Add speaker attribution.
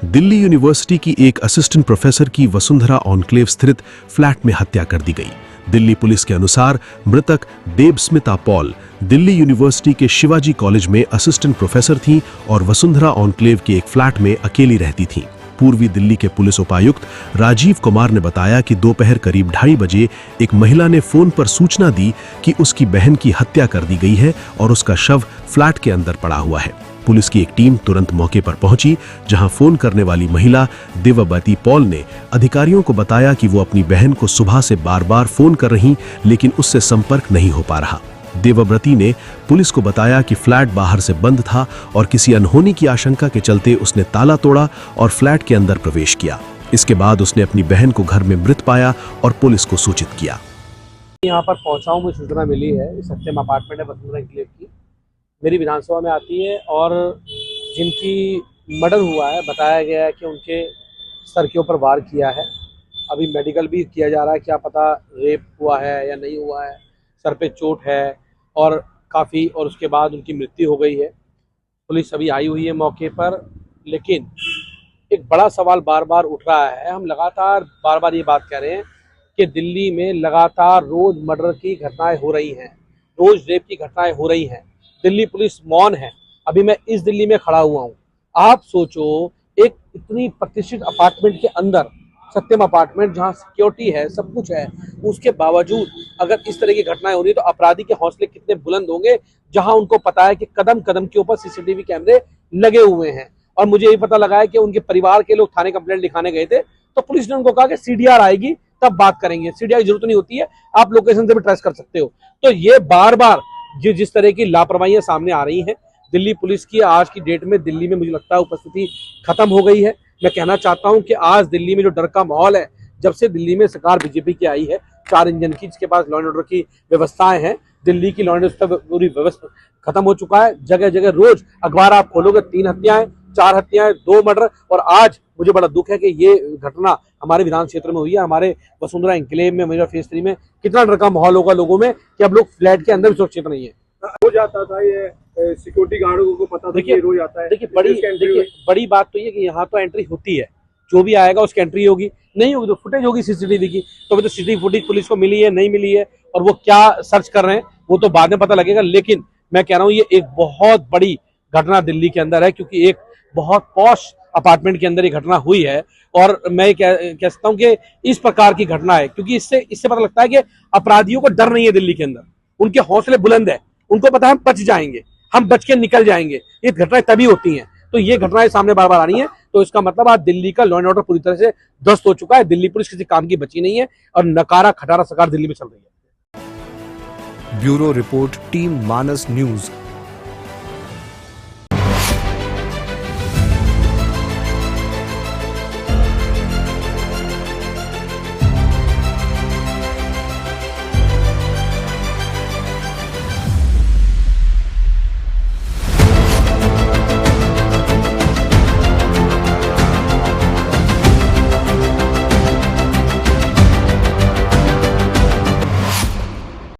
Speaker 1: Delhi university की एक assistant professor की वसुंधरा ऑनक्लेव स्थित फ्लैट में हत्या कर दी गई। दिल्ली पुलिस के अनुसार मृतक देबस्मिता पॉल दिल्ली यूनिवर्सिटी के शिवाजी कॉलेज में असिस्टेंट प्रोफेसर थीं और वसुंधरा ऑनक्लेव के एक फ्लैट में अकेली रहती थीं। पूर्वी दिल्ली के पुलिस उपायुक्त राजीव कुमार ने बताया कि दोपहर करीब 2:30 बजे एक महिला ने फोन पर सूचना दी कि उसकी बहन की हत्या कर दी गई है और उसका शव फ्लैट के अंदर पड़ा हुआ है। पुलिस की एक टीम तुरंत मौके पर पहुंची, जहां फोन करने वाली महिला देवबती पॉल ने अधिकारियों को बताया कि वो अपनी बहन को सुबह से बार-बार फोन कर रही, लेकिन उससे संपर्क नहीं हो पा रहा। देवव्रती ने पुलिस को बताया कि फ्लैट बाहर से बंद था और किसी अनहोनी की आशंका के चलते उसने ताला तोड़ा और फ्लैट के अंदर प्रवेश किया। इसके बाद उसने अपनी बहन को घर में मृत पाया और पुलिस को सूचित किया।
Speaker 2: यहाँ पर पहुंचा हूँ, मुझे सूचना मिली है सत्यम अपार्टमेंट है वसुंधरा एन्क्लेव की, मेरी विधानसभा में आती है और जिनकी मर्डर हुआ है बताया गया है कि उनके सर के ऊपर वार किया है। अभी मेडिकल भी किया जा रहा है, क्या पता रेप हुआ है या नहीं हुआ है, सर पे चोट है और काफ़ी, और उसके बाद उनकी मृत्यु हो गई है। पुलिस अभी आई हुई है मौके पर, लेकिन एक बड़ा सवाल बार बार उठ रहा है। हम लगातार बार बार ये बात कह रहे हैं कि दिल्ली में लगातार रोज़ मर्डर की घटनाएं हो रही हैं, रोज़ रेप की घटनाएं हो रही हैं। दिल्ली पुलिस मौन है। अभी मैं इस दिल्ली में खड़ा हुआ हूँ, आप सोचो एक इतनी प्रतिष्ठित अपार्टमेंट के अंदर, सत्यम अपार्टमेंट जहाँ सिक्योरिटी है, सब कुछ है, उसके बावजूद अगर इस तरह की घटनाएं हो रही है तो अपराधी के हौसले कितने बुलंद होंगे, जहां उनको पता है कि कदम कदम के ऊपर सीसीटीवी कैमरे लगे हुए हैं। और मुझे ये पता लगा है कि उनके परिवार के लोग थाने कंप्लेंट लिखाने गए थे, तो पुलिस ने उनको कहा कि सीडीआर आएगी तब बात करेंगे। सीडीआर की जरूरत नहीं होती है, आप लोकेशन से भी ट्रेस कर सकते हो। तो ये बार बार जिस तरह की लापरवाहियां सामने आ रही हैं दिल्ली पुलिस की, आज की डेट में दिल्ली में मुझे लगता है उपस्थिति खत्म हो गई है। मैं कहना चाहता हूं कि आज दिल्ली में जो डर का माहौल है, जब से दिल्ली में सरकार बीजेपी की आई है, 4 इंजन की, जिसके पास लॉ एंड ऑर्डर की व्यवस्थाएं हैं, दिल्ली की लॉ एंड ऑर्डर पूरी व्यवस्था खत्म हो चुका है। जगह जगह रोज अखबार आप खोलोगे 3 हत्याएं, 4 हत्याएं, 2 मर्डर, और आज मुझे बड़ा दुख है कि ये घटना हमारे विधान क्षेत्र में हुई है। हमारे वसुंधरा एन्क्लेव में, मेरा फेज 3 में कितना डर का माहौल होगा लोगों में कि अब लोग फ्लैट के अंदर भी सुरक्षित नहीं है।
Speaker 3: हो जाता था ये सिक्योरिटी गार्डों को पता था कि रोज आता है।
Speaker 2: देखिए बड़ी बात तो ये कि यहाँ तो एंट्री होती है, जो भी आएगा उसकी एंट्री होगी, नहीं होगी तो फुटेज होगी सीसीटीवी की। तो अभी तो सीसीटीवी फुटेज पुलिस को मिली है, नहीं मिली है, और वो क्या सर्च कर रहे हैं वो तो बाद में पता लगेगा। लेकिन मैं कह रहा हूँ ये एक बहुत बड़ी घटना दिल्ली के अंदर है, क्योंकि एक बहुत पॉश अपार्टमेंट के अंदर ये घटना हुई है। और मैं कह सकता हूँ कि इस प्रकार की घटना है क्योंकि इससे पता लगता है कि अपराधियों को डर नहीं है दिल्ली के अंदर, उनके हौसले बुलंद है, उनको पता है हम बच जाएंगे, हम बच के निकल जाएंगे। ये घटनाएं तभी होती हैं, तो ये घटनाएं सामने बार बार आ रही हैं। तो इसका मतलब आज दिल्ली का लॉ एंड ऑर्डर पूरी तरह से ध्वस्त हो चुका है। दिल्ली पुलिस किसी काम की बची नहीं है और नकारा खटारा सरकार दिल्ली में चल रही है।
Speaker 4: ब्यूरो रिपोर्ट, टीम मानस न्यूज।